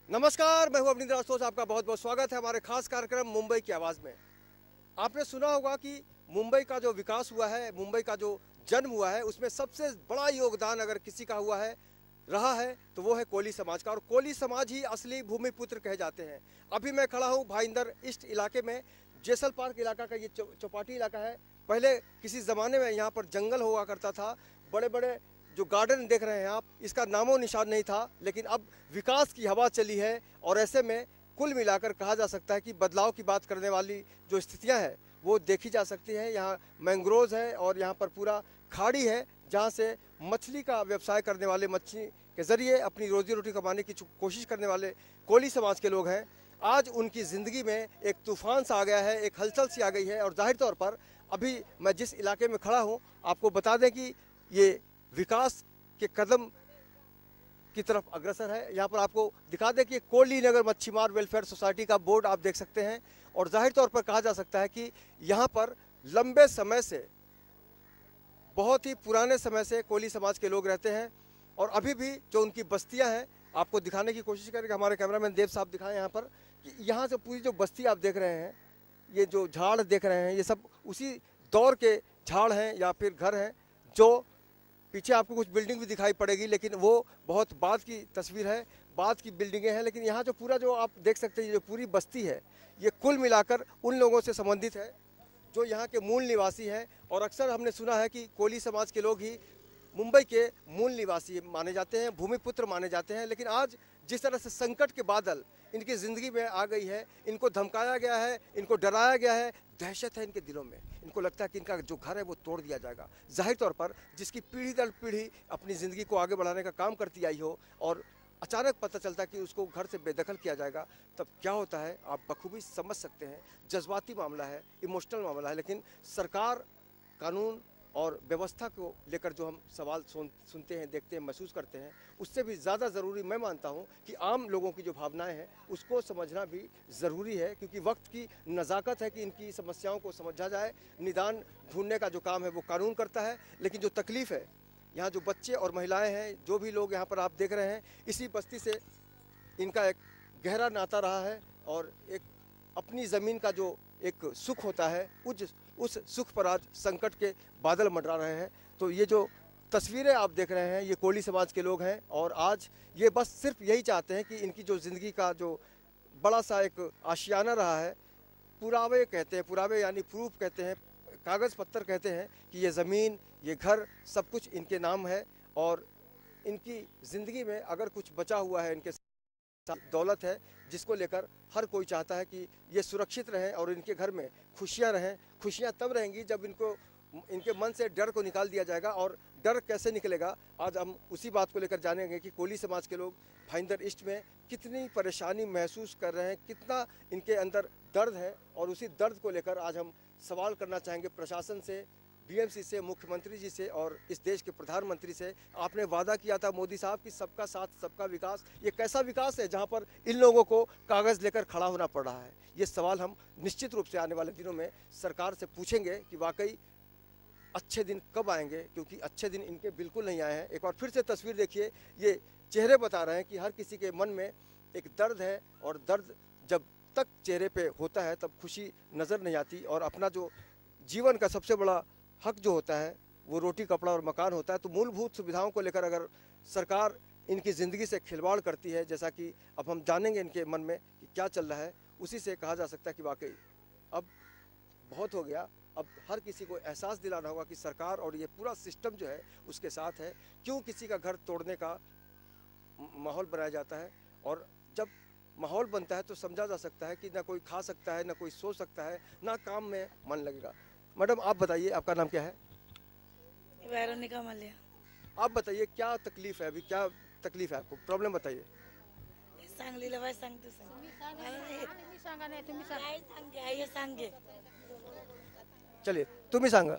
नमस्कार, मैं हूं अवनींद्र आशुतोष। आपका बहुत बहुत स्वागत है हमारे खास कार्यक्रम मुंबई की आवाज़ में। आपने सुना होगा कि मुंबई का जो विकास हुआ है, मुंबई का जो जन्म हुआ है, उसमें सबसे बड़ा योगदान अगर किसी का हुआ है, रहा है, तो वो है कोली समाज का। और कोली समाज ही असली भूमिपुत्र कहे जाते हैं। अभी मैं खड़ा हूँ भाईंदर ईस्ट इलाके में। जेसल पार्क इलाका का ये चौपाटी इलाका है। पहले किसी ज़माने में यहाँ पर जंगल हुआ करता था। बड़े बड़े जो गार्डन देख रहे हैं आप, इसका नामो निशान नहीं था, लेकिन अब विकास की हवा चली है। और ऐसे में कुल मिलाकर कहा जा सकता है कि बदलाव की बात करने वाली जो स्थितियां हैं वो देखी जा सकती हैं। यहाँ मैंग्रोव है और यहाँ पर पूरा खाड़ी है, जहाँ से मछली का व्यवसाय करने वाले, मछली के ज़रिए अपनी रोजी रोटी कमाने की कोशिश करने वाले कोली समाज के लोग हैं। आज उनकी ज़िंदगी में एक तूफान सा आ गया है, एक हलचल सी आ गई है। और जाहिर तौर पर अभी मैं जिस इलाके में खड़ा हूँ, आपको बता दें कि ये विकास के कदम की तरफ अग्रसर है। यहाँ पर आपको दिखा दें कि कोली नगर मच्छीमार वेलफेयर सोसाइटी का बोर्ड आप देख सकते हैं। और जाहिर तौर पर कहा जा सकता है कि यहाँ पर लंबे समय से, बहुत ही पुराने समय से कोली समाज के लोग रहते हैं। और अभी भी जो उनकी बस्तियाँ हैं, आपको दिखाने की कोशिश करेंगे। हमारे कैमरामैन देव साहब दिखाएं यहाँ पर कि यहाँ से पूरी जो बस्ती आप देख रहे हैं, ये जो झाड़ देख रहे हैं, ये सब उसी दौर के झाड़ हैं या फिर घर हैं। जो पीछे आपको कुछ बिल्डिंग भी दिखाई पड़ेगी, लेकिन वो बहुत बाद की तस्वीर है, बाद की बिल्डिंगें हैं। लेकिन यहाँ जो पूरा जो आप देख सकते हैं, ये जो पूरी बस्ती है, ये कुल मिलाकर उन लोगों से संबंधित है जो यहाँ के मूल निवासी हैं। और अक्सर हमने सुना है कि कोली समाज के लोग ही मुंबई के मूल निवासी माने जाते हैं, भूमिपुत्र माने जाते हैं। लेकिन आज जिस तरह से संकट के बादल इनकी ज़िंदगी में आ गई है, इनको धमकाया गया है, इनको डराया गया है, दहशत है इनके दिलों में। इनको लगता है कि इनका जो घर है वो तोड़ दिया जाएगा। जाहिर तौर पर जिसकी पीढ़ी दर पीढ़ी अपनी ज़िंदगी को आगे बढ़ाने का काम करती आई हो, और अचानक पता चलता है कि उसको घर से बेदखल किया जाएगा, तब क्या होता है आप बखूबी समझ सकते हैं। जज्बाती मामला है, इमोशनल मामला है। लेकिन सरकार, कानून और व्यवस्था को लेकर जो हम सवाल सुनते हैं, देखते हैं, महसूस करते हैं, उससे भी ज़्यादा ज़रूरी मैं मानता हूं कि आम लोगों की जो भावनाएं हैं उसको समझना भी ज़रूरी है। क्योंकि वक्त की नज़ाकत है कि इनकी समस्याओं को समझा जाए। निदान ढूंढने का जो काम है वो कानून करता है। लेकिन जो तकलीफ़ है, यहाँ जो बच्चे और महिलाएं हैं, जो भी लोग यहाँ पर आप देख रहे हैं, इसी बस्ती से इनका एक गहरा नाता रहा है। और एक अपनी ज़मीन का जो एक सुख होता है, उस सुख पर आज संकट के बादल मंडरा रहे हैं। तो ये जो तस्वीरें आप देख रहे हैं, ये कोली समाज के लोग हैं। और आज ये बस सिर्फ यही चाहते हैं कि इनकी जो ज़िंदगी का जो बड़ा सा एक आशियाना रहा है, पुरावे कहते हैं, पुरावे यानी प्रूफ कहते हैं, कागज़ पत्तर कहते हैं कि ये ज़मीन, ये घर, सब कुछ इनके नाम है। और इनकी ज़िंदगी में अगर कुछ बचा हुआ है, इनके दौलत है, जिसको लेकर हर कोई चाहता है कि ये सुरक्षित रहें और इनके घर में खुशियां रहें। खुशियां तब रहेंगी जब इनके मन से डर को निकाल दिया जाएगा। और डर कैसे निकलेगा, आज हम उसी बात को लेकर जानेंगे कि कोली समाज के लोग भाईंदर ईस्ट में कितनी परेशानी महसूस कर रहे हैं, कितना इनके अंदर दर्द है। और उसी दर्द को लेकर आज हम सवाल करना चाहेंगे प्रशासन से, बीएमसी से, मुख्यमंत्री जी से और इस देश के प्रधानमंत्री से। आपने वादा किया था मोदी साहब कि सबका साथ सबका विकास, ये कैसा विकास है जहां पर इन लोगों को कागज़ लेकर खड़ा होना पड़ रहा है? ये सवाल हम निश्चित रूप से आने वाले दिनों में सरकार से पूछेंगे कि वाकई अच्छे दिन कब आएंगे, क्योंकि अच्छे दिन इनके बिल्कुल नहीं आए हैं। एक बार फिर से तस्वीर देखिए, ये चेहरे बता रहे हैं कि हर किसी के मन में एक दर्द है। और दर्द जब तक चेहरे पे होता है तब खुशी नज़र नहीं आती। और अपना जो जीवन का सबसे बड़ा हक जो होता है वो रोटी, कपड़ा और मकान होता है। तो मूलभूत सुविधाओं को लेकर अगर सरकार इनकी ज़िंदगी से खिलवाड़ करती है, जैसा कि अब हम जानेंगे इनके मन में कि क्या चल रहा है, उसी से कहा जा सकता है कि वाकई अब बहुत हो गया। अब हर किसी को एहसास दिलाना होगा कि सरकार और ये पूरा सिस्टम जो है उसके साथ है। क्यों किसी का घर तोड़ने का माहौल बनाया जाता है? और जब माहौल बनता है तो समझा जा सकता है कि ना कोई खा सकता है, ना कोई सो सकता है, ना काम में मन लगेगा। मैडम आप बताइए, आपका नाम क्या है? वेरोनिका मलिया. आप बताइए क्या तकलीफ है, अभी क्या तकलीफ है आपको, प्रॉब्लम बताइए। सांगलीला बाय सांग तू सांग. तुम्ही सांगा नाही तुम्ही सांगा. काय सांगे आई सांगे. चलिए तुम्ही सांगा.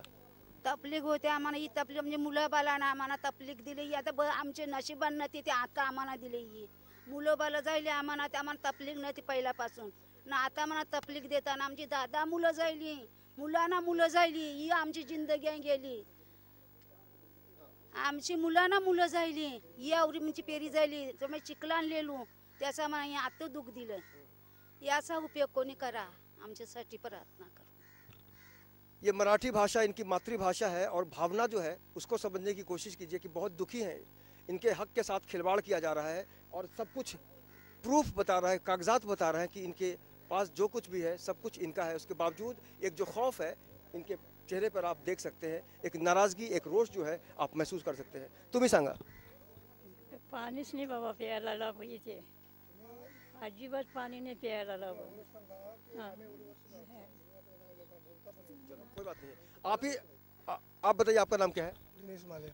तपलीक होते आम्हाला, ही तपलीक म्हणजे मुलं बालांना आम्हाला तपलीक दिली. आता आमचे नशिबान नव्हती ते आता आम्हाला दिली. ही मुलं बाला जायले आम्हाला, ते आम्हाला तपलीक नव्हती पहिल्यापासून ना. आता आम्हाला तपलीक देताना आमची दादा मुलं जायली, मुलांना मुलं जायली. ही आमची जिंदगी गेली. आमची मुलांना मुलं जायली, ही आवरी म्हणजे पेरी जायली. तुम्ही चिखलान लेलू त्याचा मला आता दुःख दिलं. याचा उपयोग कोणी करा, आमच्यासाठी प्रार्थना करा. ये मराठी भाषा इनकी मातृभाषा है और भावना जो है उसको समझने की कोशिश कीजिए कि बहुत दुखी हैं, इनके हक के साथ खिलवाड़ किया जा रहा है और सब कुछ प्रूफ बता रहा है, कागजात बता रहे हैं कि इनके पास जो कुछ भी है सब कुछ इनका है. उसके बावजूद एक जो खौफ है इनके चेहरे पर आप देख सकते हैं, एक नाराजगी, एक रोष जो है आप महसूस कर सकते हैं. तुम्ही सांगा. पाणीच नाही बाबा प्यायला लाभ इथे अजिबात पाणी नाही प्यायला लाभ. कोई बात नहीं. आप बताइए आपका नाम क्या है? दिनेश माले.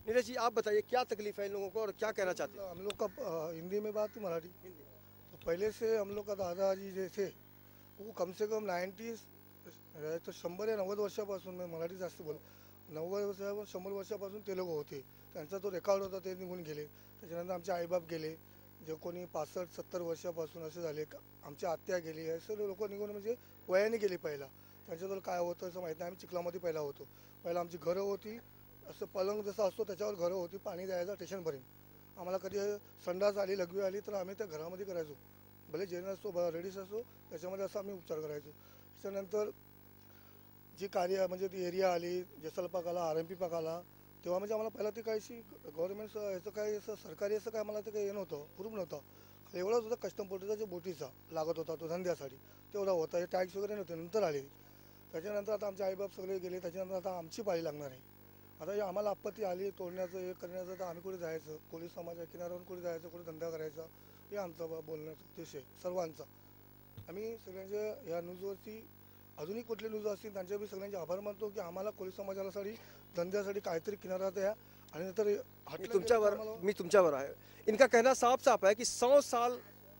नीरज जी आप बताइए क्या तकलीफ है इन लोगों को और क्या कहना चाहते हैं? हम लोग का हिंदी में बात है मराठी. तो पहले से हम लोग का दादाजी जे थे वो कम से कम 90s तो 100 या 90 वर्षापासून, मैं मराठी जास्त बोल, 90 वर्षापासून 100 वर्षापासून ते लोक होते. त्यांचा तो रेकॉर्ड होता, ते निघून गेले. त्याच्यानंतर आमचे आईबाप गेले, जे कोणी 65-70 वर्षापासून असे झाले. आमची आत्या गेली. असे लोक निघून म्हणजे वयाने गेली. पहिला त्यांच्याजवळ काय होतं असं माहीत नाही. आम्ही चिखलामध्ये पहिला होतो. पहिला आमची घरं होती, असं पलंग जसं असतो त्याच्यावर घरं होती, पाणी द्यायचं स्टेशनपर्यंत. आम्हाला कधी संडास आली, लघवी आली तर आम्ही त्या घरामध्ये करायचो. भले जेन असतो, लेडीज असतो, त्याच्यामध्ये असं आम्ही उपचार करायचो. त्याच्यानंतर जी कार्य म्हणजे ती एरिया आली, जसल पाक आला, RMP पाक आला, तेव्हा म्हणजे आम्हाला पहिला ते काहीशी गव्हर्नमेंट याचं काही असं सरकारी असं काय मला ते काही हे नव्हतं, प्रूफ नव्हता. एवढाच होता कस्टम पोर्टचा जो बोटीचा लागत होता तो धंद्यासाठी, तेवढा होता. हे टॅक्स वगैरे नव्हते, नंतर आले. त्याच्यानंतर आता आमचे आईबाप सगळे गेले. त्याच्यानंतर आता आमची पाळी लागणार आहे. आता हे आम्हाला आपत्ती आली तोडण्याचं, हे करण्याचं, तर आम्ही कुठे जायचं? कोळी समाजाच्या किनाऱ्यावर कुठे जायचं, कुठे धंदा करायचा, हे आमचा बोलण्याचा उद्देश आहे सर्वांचा. आम्ही सगळ्यांच्या ह्या न्यूजवरती अजूनही कुठले न्यूज असतील त्यांच्या बी सगळ्यांचे आभार मानतो की आम्हाला कोळी समाजासाठी धंद्यासाठी काहीतरी किनारा द्या. आणि नंतर मी तुमच्यावर आहे. इनका कहना साफ साफ है कि 100 साल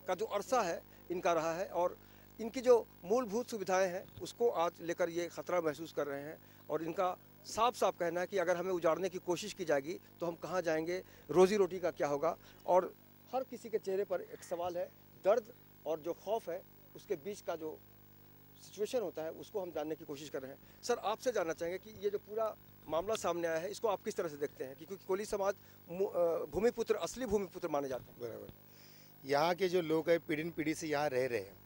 का जो अरसा है इनका रहा है और इनकी जो मूलभूत सुविधाएं हैं उसको आज लेकर ये खतरा महसूस कर रहे हैं. और इनका साफ साफ कहना है कि अगर हमें उजाड़ने की कोशिश की जाएगी तो हम कहाँ जाएंगे, रोजी रोटी का क्या होगा. और हर किसी के चेहरे पर एक सवाल है, दर्द और जो खौफ है उसके बीच का जो सिचुएशन होता है उसको हम जानने की कोशिश कर रहे हैं. सर आपसे जानना चाहेंगे कि ये जो पूरा मामला सामने आया है इसको आप किस तरह से देखते हैं, क्योंकि कोली समाज भूमिपुत्र, असली भूमिपुत्र माने जाते हैं. बराबर. यहाँ के जो लोग हैं पीढ़ी पीढ़ी से यहाँ रह रहे हैं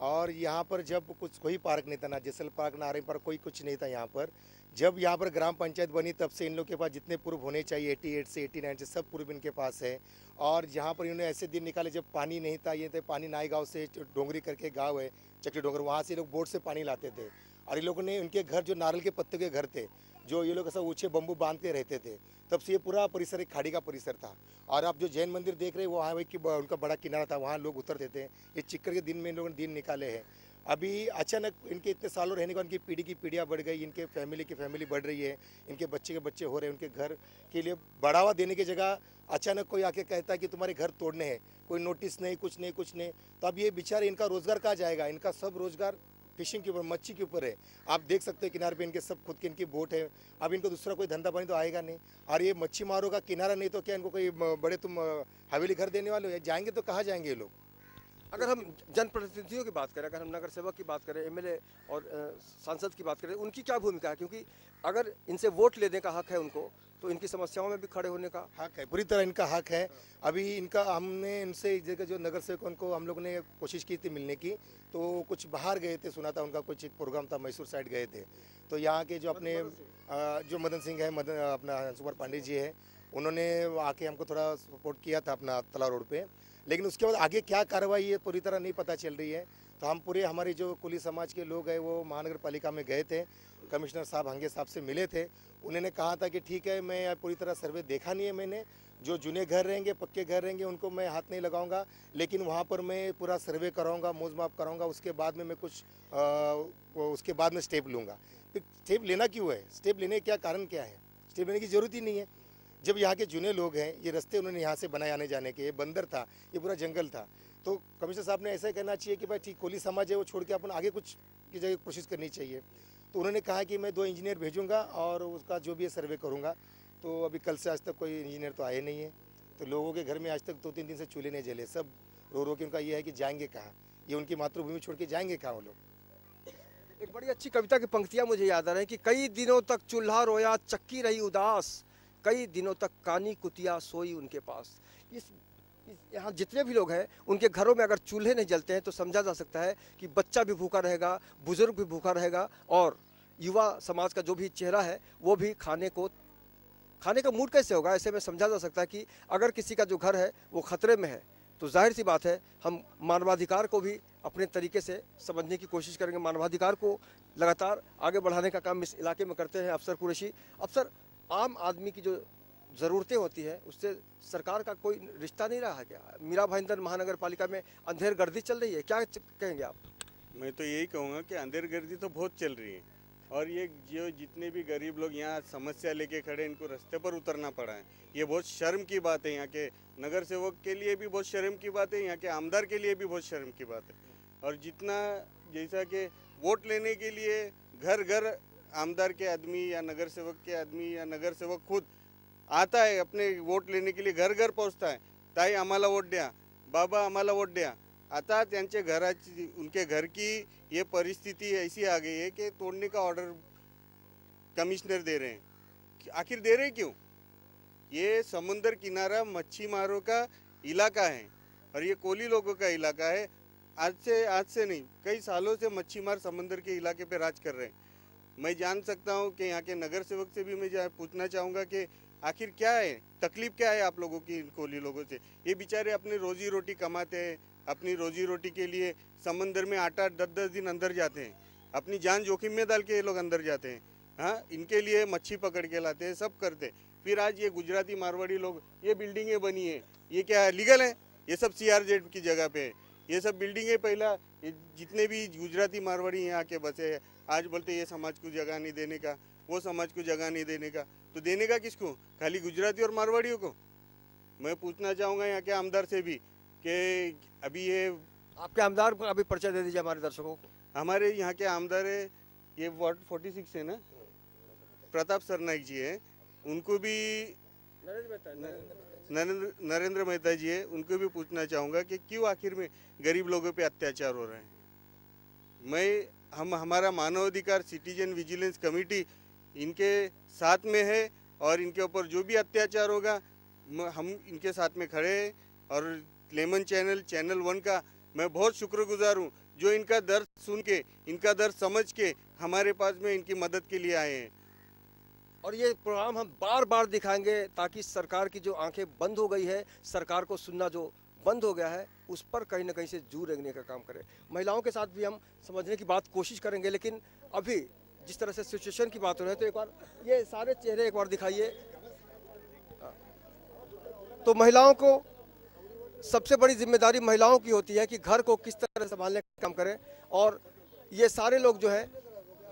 और यहाँ पर जब कुछ कोई पार्क नहीं था, ना जसल पार्क ना RMP पार्क, कोई कुछ नहीं था यहाँ पर. जब यहाँ पर ग्राम पंचायत बनी तब से इन लोग के पास जितने प्रूफ होने चाहिए 88 से 89 से सब प्रूफ इनके पास है. और यहाँ पर इन्होंने ऐसे दिन निकाले जब पानी नहीं था. ये थे पानी नाई गांव से डोंगरी करके गांव है चकली डोंगर, वहाँ से लोग बोट से पानी लाते थे. और ये लोगों ने उनके घर जो नारियल के पत्ते के घर थे, जो ये लोग ऐसा ऊँचे बम्बू बांध के रहते थे, तब से ये पूरा परिसर एक खाड़ी का परिसर था. और आप जो जैन मंदिर देख रहे हैं वहाँ कि उनका बड़ा किनारा था, वहाँ लोग उतरते थे. ये चिक्कर के दिन में इन लोगों ने दिन निकाले हैं. अभी अचानक इनके इतने सालों रहने के बाद इनकी पीढ़ी की पीढ़ियाँ बढ़ गई, इनके फैमिली की फैमिली बढ़ रही है, इनके बच्चे के बच्चे हो रहे हैं. उनके घर के लिए बढ़ावा देने की जगह अचानक कोई आके कहता है कि तुम्हारे घर तोड़ने हैं, कोई नोटिस नहीं, कुछ नहीं कुछ नहीं. तो अब ये बेचारे इनका रोजगार कहाँ जाएगा? इनका सब रोजगार फिशिंग के ऊपर, मच्छी के ऊपर है. आप देख सकते हैं किनारे पे इनके सब खुद की इनकी बोट है. अब इनको दूसरा कोई धंधा पानी तो आएगा नहीं. और ये मच्छी मारों का किनारा नहीं तो क्या इनको कोई बड़े तुम हवेली घर देने वाले हो? जाएंगे तो कहाँ जाएंगे ये लोग? अगर हम जनप्रतिनिधियों की बात करें, अगर हम नगर सेवक की बात करें, MLA और सांसद की बात करें, उनकी क्या भूमिका है? क्योंकि अगर इनसे वोट लेने का हक है उनको, तो इनकी समस्याओं में भी खड़े होने का हक है, पूरी तरह इनका हक है. अभी इनका हमने इनसे एक जगह जो नगर सेवक उनको हम लोग ने कोशिश की थी मिलने की, तो कुछ बाहर गए थे, सुना था उनका कुछ प्रोग्राम था, मैसूर साइड गए थे. तो यहाँ के जो अपने जो मदन सिंह है, अपना सुकुमार पांडे जी है, उन्होंने आके हमको थोड़ा सपोर्ट किया था अपना तला रोड पे. लेकिन उसके बाद आगे क्या कार्रवाई है पूरी तरह नहीं पता चल रही है. तो हम पूरे हमारे जो कुली समाज के लोग हैं वो महानगर पालिका में गए थे, कमिश्नर साहब हंगे साहब से मिले थे. उन्होंने कहा था कि ठीक है, मैं पूरी तरह सर्वे देखा नहीं है मैंने, जो जूने घर रहेंगे, पक्के घर रहेंगे, उनको मैं हाथ नहीं लगाऊंगा, लेकिन वहाँ पर मैं पूरा सर्वे कराऊंगा, मोजमाप कराऊंगा. उसके बाद में मैं कुछ उसके बाद में स्टेप लूँगा. फिर स्टेप लेना क्यों है? स्टेप लेने का क्या कारण क्या है? स्टेप लेने की ज़रूरत ही नहीं है. जब यहाँ के जूने लोग हैं, ये रास्ते उन्होंने यहाँ से बनाए आने जाने के, ये बंदर था, ये पूरा जंगल था. तो कमिश्नर साहब ने ऐसा ही कहना चाहिए कि भाई ठीक, कोली समाज है वो छोड़ के अपन आगे कुछ की जगह कोशिश करनी चाहिए. तो उन्होंने कहा कि मैं 2 इंजीनियर भेजूंगा और उसका जो भी है सर्वे करूंगा. तो अभी कल से आज तक कोई इंजीनियर तो आए नहीं है. तो लोगों के घर में आज तक 2-3 दिन से चूल्हे नहीं जले. सब रो के उनका ये है कि जाएंगे कहाँ, ये उनकी मातृभूमि छोड़ के जाएंगे कहाँ वो लोग. एक बड़ी अच्छी कविता की पंक्तियां मुझे याद आ रही हैं कि कई दिनों तक चूल्हा रोया, चक्की रही उदास, कई दिनों तक कानी कुतिया सोई उनके पास. इस यहाँ जितने भी लोग हैं उनके घरों में अगर चूल्हे नहीं जलते हैं तो समझा जा सकता है कि बच्चा भी भूखा रहेगा, बुजुर्ग भी भूखा रहेगा और युवा समाज का जो भी चेहरा है वो भी खाने का मूड कैसे होगा। ऐसे में समझा जा सकता है कि अगर किसी का जो घर है वो खतरे में है तो जाहिर सी बात है हम मानवाधिकार को भी अपने तरीके से समझने की कोशिश करेंगे। मानवाधिकार को लगातार आगे बढ़ाने का काम इस इलाके में करते हैं अफसर कुरैशी। अफसर, आम आदमी की जो ज़रूरतें होती है उससे सरकार का कोई रिश्ता नहीं रहा है क्या? मीरा भाईंदर महानगर पालिका में अंधेर गर्दी चल रही है, क्या कहेंगे आप? मैं तो यही कहूँगा कि अंधेर गर्दी तो बहुत चल रही है और ये जो जितने भी गरीब लोग यहाँ समस्या लेके खड़े इनको रास्ते पर उतरना पड़ा है। ये बहुत शर्म की बात है, यहाँ के नगर सेवक के लिए भी बहुत शर्म की बात है, यहाँ के आमदार के लिए भी बहुत शर्म की बात है। और जितना जैसा कि वोट लेने के लिए घर घर आमदार के आदमी या नगर सेवक के आदमी या नगर सेवक खुद आता है, अपने वोट लेने के लिए घर घर पोहोचता है, ताई आम्हाला वोट द्या, बाबा आम्हाला वोट द्या। आता त्यांचे घराची उनके घर की ये परिस्थिति ऐसी आ गई है कि तोड़ने का ऑर्डर कमिश्नर दे रहे हैं। आखिर दे रहे क्यों? ये समुंदर किनारा मच्छी मारों का इलाका है और ये कोली लोगों का इलाका है। आज से नहीं, कई सालों से मच्छी मार समंदर के इलाके पे राज कर रहे हैं। मैं जान सकता हूँ कि यहाँ के नगर सेवक से भी मैं पूछना चाहूँगा कि आखिर क्या है, तकलीफ क्या है आप लोगों की इन कोली लोगों से? ये बेचारे अपनी रोजी रोटी कमाते हैं, अपनी रोजी रोटी के लिए समंदर में 8-8 10-10 दिन अंदर जाते हैं, अपनी जान जोखिम में डाल के ये लोग अंदर जाते हैं। हाँ, इनके लिए मच्छी पकड़ के लाते हैं, सब करते हैं। फिर आज ये गुजराती मारवाड़ी लोग, ये बिल्डिंगें बनी है, ये क्या लीगल है? ये सब CRZ की जगह पे है। ये सब बिल्डिंगें पहला जितने भी गुजराती मारवाड़ी यहाँ के बसे हैं, आज बोलते ये समाज को जगह नहीं देने का, वो समाज को जगह नहीं देने का। तो देने का किसको? खाली गुजराती और मारवाड़ियों को? मैं पूछना चाहूँगा यहाँ के आमदार से भी कि अभी ये आपके आमदार को अभी परिचय दे दीजिए हमारे दर्शकों को। हमारे यहाँ के आमदार है, ये वार्ड 46 है ना, प्रताप सरनाइक जी है, उनको भी नरेंद्र मेहता जी है, उनको भी पूछना चाहूँगा कि क्यों आखिर में गरीब लोगों पे अत्याचार हो रहे हैं। हमारा मानवाधिकार सिटीजन विजिलेंस कमेटी इनके साथ में है और इनके ऊपर जो भी अत्याचार होगा हम इनके साथ में खड़े हैं। और लेमन चैनल 1 का मैं बहुत शुक्रगुजार हूँ जो इनका दर्द सुन के, इनका दर्द समझ के हमारे पास में इनकी मदद के लिए आए हैं। और ये प्रोग्राम हम बार बार दिखाएंगे ताकि सरकार की जो आंखें बंद हो गई है, सरकार को सुनना जो बंद हो गया है, उस पर कहीं ना कहीं से जू रेंगने का काम करें। महिलाओं के साथ भी हम समझने की बात कोशिश करेंगे, लेकिन अभी जिस तरह से सिचुएशन की बात हो रही है तो एक बार ये सारे चेहरे एक बार दिखाइए। तो महिलाओं को सबसे बड़ी जिम्मेदारी महिलाओं की होती है कि घर को किस तरह संभालने का काम करें, और ये सारे लोग जो हैं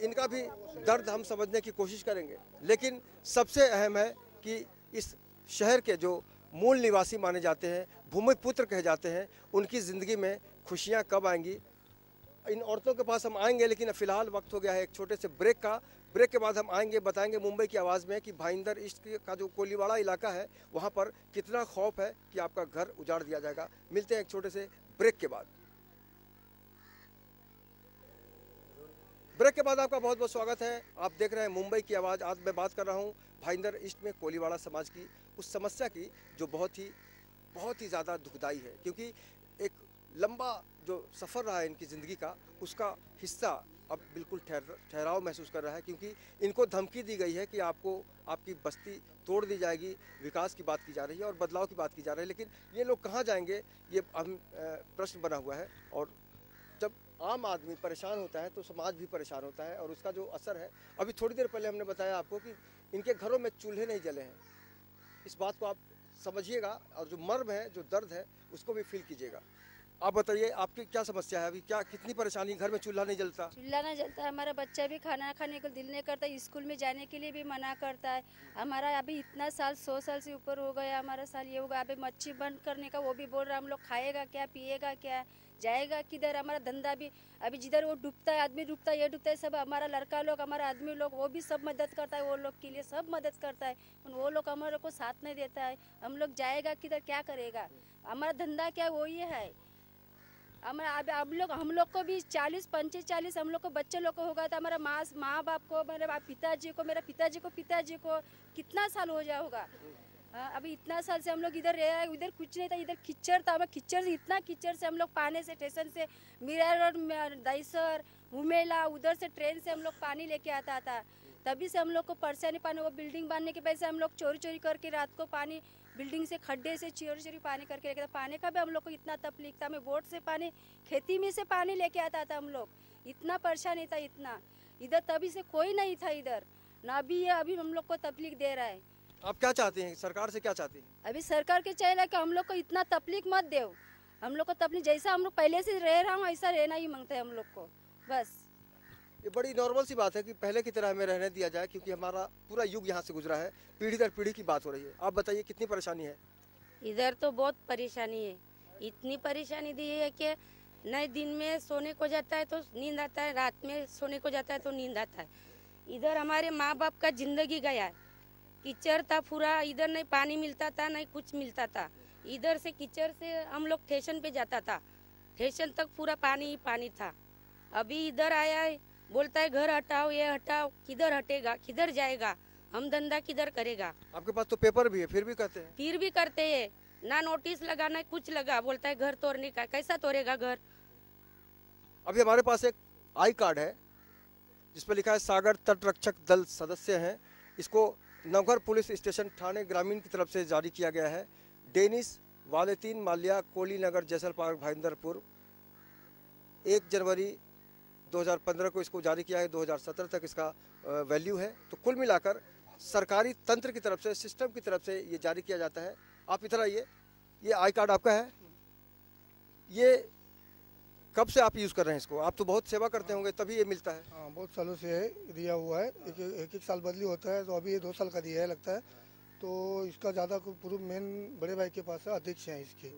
इनका भी दर्द हम समझने की कोशिश करेंगे। लेकिन सबसे अहम है कि इस शहर के जो मूल निवासी माने जाते हैं, भूमिपुत्र कहे जाते हैं, उनकी ज़िंदगी में खुशियां कब आएंगी, इन औरतों के पास हम आएंगे। लेकिन फिलहाल वक्त हो गया है एक छोटे से ब्रेक का। ब्रेक के बाद हम आएंगे, बताएंगे मुंबई की आवाज़ में कि भाईंदर ईस्ट का जो कोलीवाड़ा इलाका है वहाँ पर कितना खौफ है कि आपका घर उजाड़ दिया जाएगा। मिलते हैं एक छोटे से ब्रेक के बाद। ब्रेक के बाद आपका बहुत बहुत स्वागत है। आप देख रहे हैं मुंबई की आवाज़। आज मैं बात कर रहा हूँ भाईंदर ईस्ट में कोलीवाड़ा समाज की उस समस्या की जो बहुत ही ज़्यादा दुखदाई है, क्योंकि एक लंबा जो सफ़र रहा है इनकी ज़िंदगी का, उसका हिस्सा अब बिल्कुल ठहराव महसूस कर रहा है, क्योंकि इनको धमकी दी गई है कि आपकी बस्ती तोड़ दी जाएगी। विकास की बात की जा रही है और बदलाव की बात की जा रही है, लेकिन ये लोग कहाँ जाएंगे, ये प्रश्न बना हुआ है। और जब आम आदमी परेशान होता है तो समाज भी परेशान होता है, और उसका जो असर है, अभी थोड़ी देर पहले हमने बताया आपको कि इनके घरों में चूल्हे नहीं जले हैं। इस बात को आप समझिएगा और जो मर्म है, जो दर्द है, उसको भी फील कीजिएगा। आप बताइए आपकी क्या समस्या है अभी, क्या कितनी परेशानी? घर में चूल्हा नहीं जलता? चूल्हा नहीं जलता है, हमारा बच्चा भी खाना खाने को दिल नहीं करता, स्कूल में जाने के लिए भी मना करता है। हमारा अभी इतना साल 100 साल से ऊपर हो गया, हमारा साल ये होगा। अभी मच्छी बंद करने का वो भी बोल रहा है, हम लोग खाएगा क्या, पिएगा क्या, जाएगा किधर? हमारा धंधा भी अभी जिधर वो डूबता है, आदमी डूबता है, ये डूबता है, सब हमारा लड़का लोग, हमारा आदमी लोग, वो भी सब मदद करता है, वो लोग के लिए सब मदद करता है, वो लोग हमारे को साथ नहीं देता है। हम लोग जाएगा किधर, क्या करेगा? हमारा धंधा क्या वही है। हम लोग को भी 40-45 हम लोग को बच्चे लोग को होगा, तो हमारा माँ बाप को, मेरे पिताजी को कितना साल हो जाए होगा। हाँ, अभी इतना साल से हम लोग इधर रह रहे हैं, उधर कुछ नहीं था, इधर कीचड़ था, कीचड़ से इतना कीचड़ से हम लोग पानी से स्टेशन से मीरा रोड दहीसर उमेला उधर से ट्रेन से हम लोग पानी लेके आता था। तभी से हम लोग को परेशानी पानी, वो बिल्डिंग बनने के वजह से हम लोग चोरी चोरी करके रात को पानी बिल्डिंग से खड्डे से चोरी चोरी पानी करके लेके था। पानी का भी हम लोग को इतना तकलीफ था, हमें बोट से पानी खेती में से पानी लेके आता था हम लोग, इतना परेशानी था इतना इधर। तभी से कोई नहीं था इधर ना, अभी ये अभी हम लोग को तकलीफ दे रहा है। आप क्या चाहते हैं, सरकार से क्या चाहते हैं? अभी सरकार के चाहिए कि हम लोग को इतना तकलीफ मत दो, हम लोग को तकलीफ जैसा हम लोग पहले से रह रहा हूँ ऐसा रहना ही मांगते हैं हम लोग को बस। ये बड़ी नॉर्मल सी बात है कि पहले की तरह हमें रहने दिया जाए, क्योंकि हमारा पूरा युग यहाँ से गुजरा है, पीढ़ी दर पीढ़ी की बात हो रही है। आप बताइए कितनी परेशानी है? इधर तो बहुत परेशानी है, इतनी परेशानी दी है कि नए दिन में सोने को जाता है तो नींद आता है, रात में सोने को जाता है तो नींद आता है। इधर हमारे माँ बाप का जिंदगी गया है, कीचड़ था पूरा, इधर नहीं पानी मिलता था नहीं कुछ मिलता था। इधर से कीचड़ से हम लोग स्टेशन पे जाता था, स्टेशन तक पूरा पानी ही पानी था। अभी इधर आया है, बोलता है घर हटाओ ये हटाओ, किधर हटेगा किधर जाएगा, हम धंधा किधर करेगा। आपके पास तो पेपर भी है, फिर भी कहते हैं? फिर भी करते हैं, ना नोटिस लगा ना कुछ लगा, बोलता है घर तोड़ने का, कैसा तोड़ेगा घर। अभी हमारे पास एक आई कार्ड है जिस पर लिखा है सागर तट रक्षक दल सदस्य हैं। इसको नवघर पुलिस स्टेशन थाने ग्रामीण की तरफ से जारी किया गया है। डेनिस वालेतीन माल्या कोली नगर जैसल पार्क भाईंदरपुर 1 जनवरी 2015 को इसको जारी किया है, 2017 तक इसका वैल्यू है। तो कुल मिलाकर सरकारी तंत्र की तरफ से, सिस्टम की तरफ से ये जारी किया जाता है। आप इधर आइए, ये आई कार्ड आपका है, ये कब से आप यूज़ कर रहे हैं इसको? आप तो बहुत सेवा करते होंगे तभी ये मिलता है। हाँ, बहुत सालों से है, दिया हुआ है, एक साल बदली होता है, तो अभी ये 2 साल का दिया है लगता है। तो इसका ज़्यादा पूर्व मेन बड़े भाई के पास है, अध्यक्ष हैं इसके।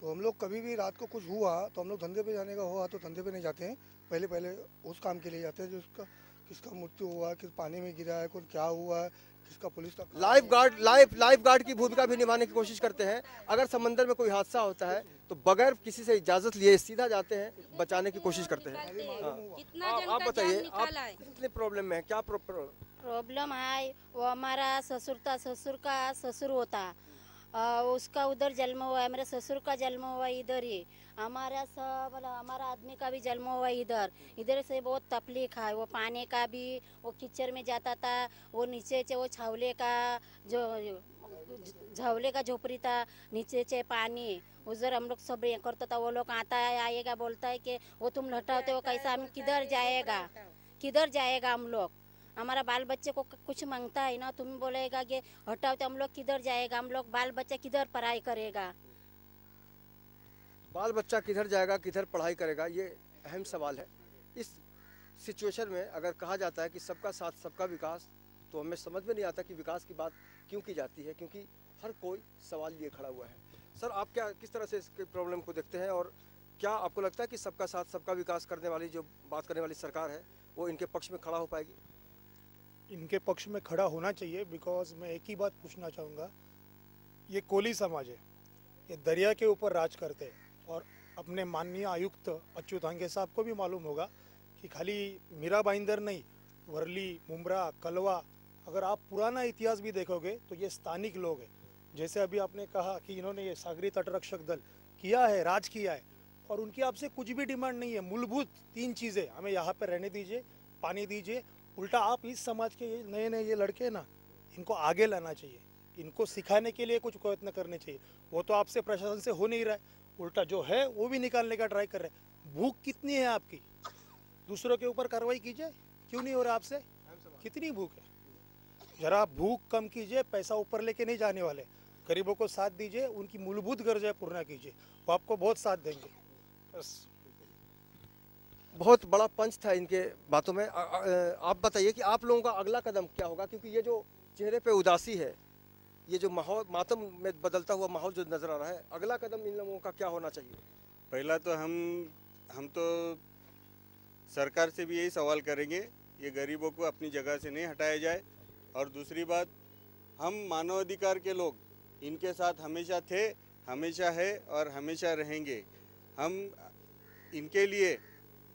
तो हम लोग कभी भी रात को कुछ हुआ तो हम लोग धंधे पे जाने का हुआ तो धंधे पे नहीं जाते हैं, पहले उस काम के लिए जाते हैं जो उसका किसका मृत्यु हुआ, किस पानी में गिरा है, कुछ क्या हुआ है, किसका पुलिस का लाइफ गार्ड की भूमिका भी निभाने की कोशिश करते हैं। अगर समंदर में कोई हादसा होता है तो बगैर किसी से इजाजत लिए सीधा जाते हैं, बचाने की कोशिश करते हैं। आप बताइए, आप कितने प्रॉब्लम में है, क्या प्रॉब्लम है? वो हमारा ससुर का ससुर होता, उसका उधर जन्म हुआ है, मेरे ससुर का जन्म हुआ इधर ही, हमारा आदमी का भी जन्म हुआ इधर से बहुत तकलीफ है। वो पानी का भी, वो कीचड़ में जाता था, वो नीचे से वो छावले का झोपड़ी था, नीचे से पानी, उधर हम लोग सब ये करता था। वो लोग आता है आएगा बोलता है कि वो तुम हटाते हो कैसा, हम किधर जाएगा हम लोग, हमारा बाल बच्चे को कुछ मांगता है ना, तुम बोलेगा कि हटाओ तो हम लोग किधर जाएगा, हम लोग बाल बच्चा किधर पढ़ाई करेगा, बाल बच्चा किधर जाएगा, किधर पढ़ाई करेगा, ये अहम सवाल है। इस सिचुएशन में अगर कहा जाता है कि सबका साथ सबका विकास, तो हमें समझ में नहीं आता कि विकास की बात क्यों की जाती है, क्योंकि हर कोई सवाल लिए खड़ा हुआ है। सर, आप किस तरह से इसके प्रॉब्लम को देखते हैं, और क्या आपको लगता है कि सबका साथ सबका विकास करने वाली जो बात करने वाली सरकार है वो इनके पक्ष में खड़ा हो पाएगी? इनके पक्ष में खड़ा होना चाहिए। बिकॉज मैं एक ही बात पूछना चाहूँगा, ये कोली समाज है, ये दरिया के ऊपर राज करते हैं, और अपने माननीय आयुक्त अच्युत हंगे साहब को भी मालूम होगा कि खाली मीरा भाईंदर नहीं, वर्ली, मुमरा, कलवा, अगर आप पुराना इतिहास भी देखोगे तो ये स्थानिक लोग हैं। जैसे अभी आपने कहा कि इन्होंने ये सागरी तटरक्षक दल किया है, राज किया है, और उनकी आपसे कुछ भी डिमांड नहीं है। मूलभूत 3 चीज़ें, हमें यहाँ पर रहने दीजिए, पानी दीजिए। उल्टा आप इस समाज के नए ये लड़के हैं ना, इनको आगे लाना चाहिए, इनको सिखाने के लिए कुछ प्रयत्न करने चाहिए। वो तो आपसे प्रशासन से हो नहीं रहा है, उल्टा जो है वो भी निकालने का ट्राई कर रहे हैं। भूख कितनी है आपकी, दूसरों के ऊपर कार्रवाई कीजिए, क्यों नहीं हो रहा आपसे? कितनी भूख है? जरा भूख कम कीजिए, पैसा ऊपर लेके नहीं जाने वाले, गरीबों को साथ दीजिए, उनकी मूलभूत गरजें पूर्ण कीजिए, वो आपको बहुत साथ देंगे। बस बहुत बड़ा पंच था इनके बातों में। आप बताइए कि आप लोगों का अगला कदम क्या होगा, क्योंकि ये जो चेहरे पे उदासी है, ये जो माहौल मातम में बदलता हुआ माहौल जो नजर आ रहा है, अगला कदम इन लोगों का क्या होना चाहिए? पहला तो हम तो सरकार से भी यही सवाल करेंगे, ये गरीबों को अपनी जगह से नहीं हटाया जाए। और दूसरी बात, हम मानवाधिकार के लोग इनके साथ हमेशा थे, हमेशा है और हमेशा रहेंगे। हम इनके लिए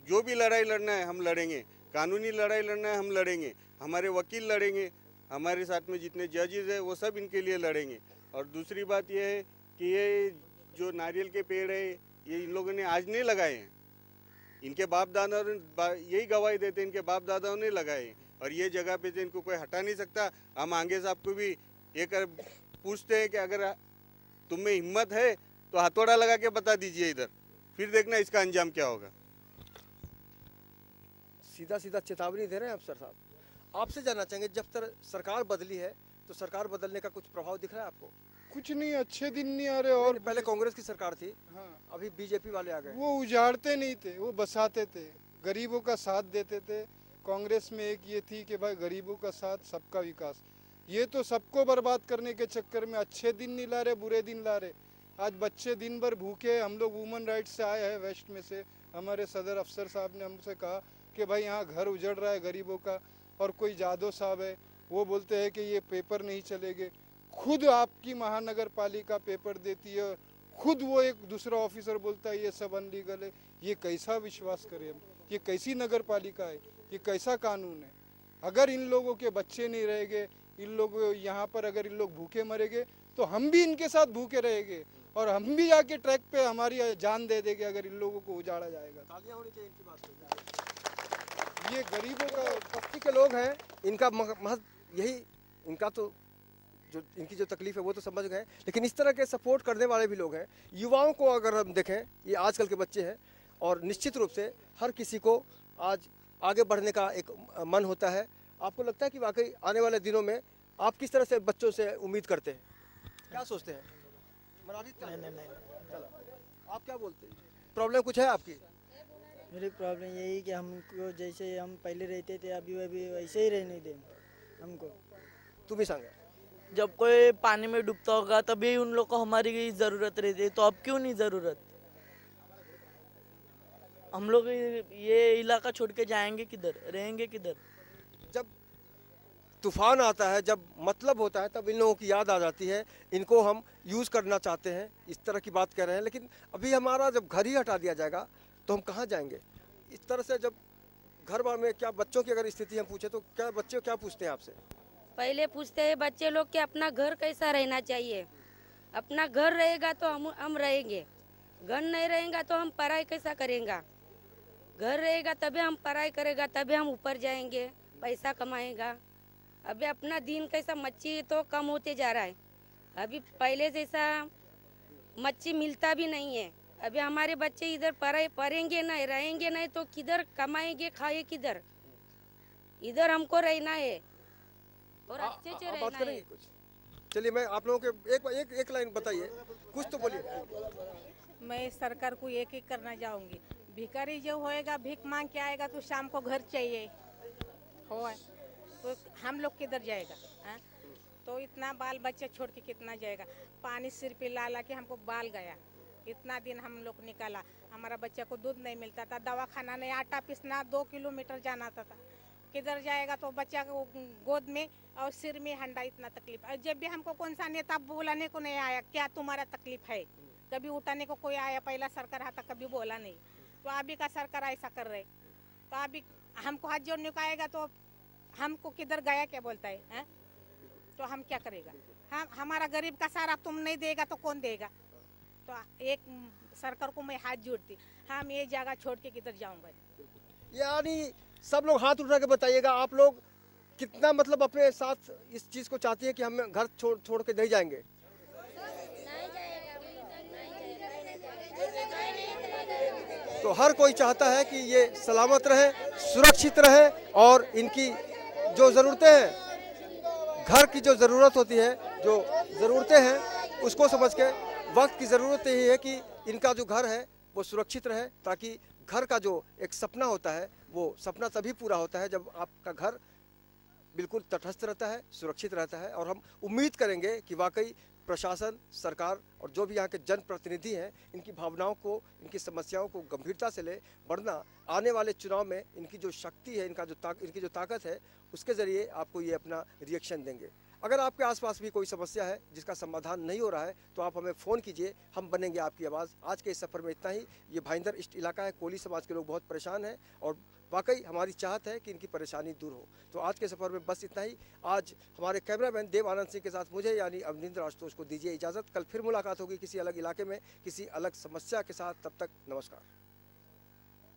जो भी लड़ाई लड़ना है हम लड़ेंगे, कानूनी लड़ाई लड़ना है हम लड़ेंगे, हमारे वकील लड़ेंगे, हमारे साथ में जितने जजेस है वो सब इनके लिए लड़ेंगे। और दूसरी बात ये है कि ये जो नारियल के पेड़ है ये इन लोगों ने आज नहीं लगाए हैं, इनके बाप दादा यही गवाही देते हैं, इनके बाप दादाओं ने लगाए हैं और ये जगह पे से इनको कोई हटा नहीं सकता। हम आगे साहब को भी ये कर पूछते हैं कि अगर तुम में हिम्मत है तो हथौड़ा लगा के बता दीजिए इधर, फिर देखना इसका अंजाम क्या होगा। सीधा सीधा चेतावनी दे रहे हैं अफसर साहब। आपसे जानना चाहेंगे, जब तक सरकार बदली है तो सरकार बदलने का कुछ प्रभाव दिख रहा है आपको? कुछ नहीं, अच्छे दिन नहीं आ रहे। और पहले कांग्रेस की सरकार थी, हाँ, अभी बीजेपी वाले आ गए। वो उजाड़ते नहीं थे, वो बसाते थे, गरीबों का साथ देते थे। कांग्रेस में एक ये थी कि भाई गरीबों का साथ सबका विकास। ये तो सबको बर्बाद करने के चक्कर में अच्छे दिन नहीं ला रहे, बुरे दिन ला रहे। आज बच्चे दिन भर भूखे। हम लोग वुमेन राइट्स से आए हैं वेस्ट में से, हमारे सदर अफसर साहब ने हमसे कहा कि भाई यहाँ घर उजड़ रहा है गरीबों का। और कोई जादव साहब है वो बोलते हैं कि ये पेपर नहीं चलेंगे। खुद आपकी महानगर पालिका पेपर देती है, खुद वो एक दूसरा ऑफिसर बोलता है ये सब अनलीगल है। ये कैसा विश्वास करें हम? ये कैसी नगर पालिका है? ये कैसा कानून है? अगर इन लोगों के बच्चे नहीं रहेंगे, इन लोगों यहाँ पर अगर इन लोग भूखे मरेंगे तो हम भी इनके साथ भूखे रहेंगे और हम भी जाके ट्रैक पे हमारी जान दे देंगे अगर इन लोगों को उजाड़ा जाएगा। तालियां होनी चाहिए इनकी बात पे। ये गरीबों का बस्ती के लोग हैं, इनका महत्व यही, इनका तो जो इनकी जो तकलीफ है वो तो समझ गए, लेकिन इस तरह के सपोर्ट करने वाले भी लोग हैं। युवाओं को अगर हम देखें, ये आजकल के बच्चे हैं और निश्चित रूप से हर किसी को आज आगे बढ़ने का एक मन होता है। आपको लगता है कि वाकई आने वाले दिनों में आप किस तरह से बच्चों से उम्मीद करते हैं, क्या सोचते हैं? चलो, आप क्या बोलते हैं? प्रॉब्लम कुछ है आपकी? मेरी प्रॉब्लम यही कि हमको जैसे हम पहले रहते थे अभी वैसे ही रहने दें हमको। तुम ही सांगे। जब कोई पानी में डूबता होगा तभी उन लोग को हमारी ज़रूरत रहती है, तो अब क्यों नहीं ज़रूरत? हम लोग ये इलाका छोड़ के जाएंगे किधर, रहेंगे किधर? जब तूफान आता है, जब मतलब होता है, तब इन लोगों की याद आ जाती है। इनको हम यूज़ करना चाहते हैं, इस तरह की बात कह रहे हैं। लेकिन अभी हमारा जब घर ही हटा दिया जाएगा तो हम कहाँ जाएंगे? इस तरह से जब घर बार में क्या बच्चों की अगर स्थिति हम पूछे तो क्या बच्चे क्या पूछते हैं आपसे? पहले पूछते हैं बच्चे लोग कि अपना घर कैसा रहना चाहिए। अपना घर रहेगा तो हम रहेंगे, घर नहीं रहेगा तो हम पढ़ाई कैसा करेंगे? घर रहेगा तभी हम पढ़ाई करेगा, तभी हम ऊपर जाएंगे, पैसा कमाएगा। अभी अपना दिन कैसा, मच्छी तो कम होते जा रहा है। अभी पहले जैसा मच्छी मिलता भी नहीं है। अभी हमारे बच्चे इधर पढ़ेंगे नहीं, रहेंगे नहीं तो किधर कमाएंगे, खाए किधर? इधर हमको रहना है और अच्छे से रहना है। कुछ चलिए, मैं आप लोगों के एक लाइन बताइए, कुछ तो बोलिए। मैं सरकार को एक करना चाहूँगी, भिखारी जो होएगा भीख मांग के आएगा तो शाम को घर चाहिए हो, तो हम लोग किधर जाएगा? हाँ? तो इतना बाल बच्चे छोड़ के कितना जाएगा? पानी सिर पे ला के हमको बाल गया, इतना दिन हम लोग निकाला। हमारा बच्चा को दूध नहीं मिलता था, दवाखाना नहीं, आटा पीसना 2 किलोमीटर जाना था। किधर जाएगा? तो बच्चा को गोद में और सिर में हंडा, इतना तकलीफ। और जब भी हमको कौन सा नेता बुलाने को नहीं आया, क्या तुम्हारा तकलीफ है? कभी उठाने को कोई आया? पहला सरकार आता कभी बोला नहीं। तो अभी का सरकार ऐसा कर रहे, तो अभी हमको हाथ जोड़ने को आएगा तो हमको किधर गया क्या बोलता है? तो हम क्या करेगा? हम हमारा गरीब का सारा तुम नहीं देगा तो कौन देगा? तो एक सरकार को मैं हाथ जोड़ती, हम ये जगह छोड़ के किधर जाऊंगा? यानी सब लोग हाथ उठा के बताइएगा, आप लोग कितना मतलब अपने साथ इस चीज को चाहती है कि हम घर छोड़ के नहीं जाएंगे? तो हर कोई चाहता है कि ये सलामत रहे, सुरक्षित रहे और इनकी जो ज़रूरतें हैं, घर की जो ज़रूरत होती है, जो ज़रूरतें हैं, उसको समझ के वक्त की ज़रूरत यही है कि इनका जो घर है वो सुरक्षित रहे, ताकि घर का जो एक सपना होता है वो सपना तभी पूरा होता है जब आपका घर बिल्कुल तटस्थ रहता है, सुरक्षित रहता है। और हम उम्मीद करेंगे कि वाकई प्रशासन, सरकार और जो भी यहाँ के जनप्रतिनिधि हैं, इनकी भावनाओं को, इनकी समस्याओं को गंभीरता से ले, वरना आने वाले चुनाव में इनकी जो शक्ति है, इनकी जो ताकत है, उसके ज़रिए आपको ये अपना रिएक्शन देंगे। अगर आपके आसपास भी कोई समस्या है जिसका समाधान नहीं हो रहा है तो आप हमें फ़ोन कीजिए, हम बनेंगे आपकी आवाज़। आज के इस सफ़र में इतना ही। ये भाईंदर ईस्ट इलाका है, कोली समाज के लोग बहुत परेशान हैं और वाकई हमारी चाहत है कि इनकी परेशानी दूर हो। तो आज के सफ़र में बस इतना ही। आज हमारे कैमरामैन देव आनंद सिंह के साथ मुझे यानी अवनिंद्र आशुतोष को दीजिए इजाज़त। कल फिर मुलाकात होगी किसी अलग इलाके में, किसी अलग समस्या के साथ। तब तक नमस्कार।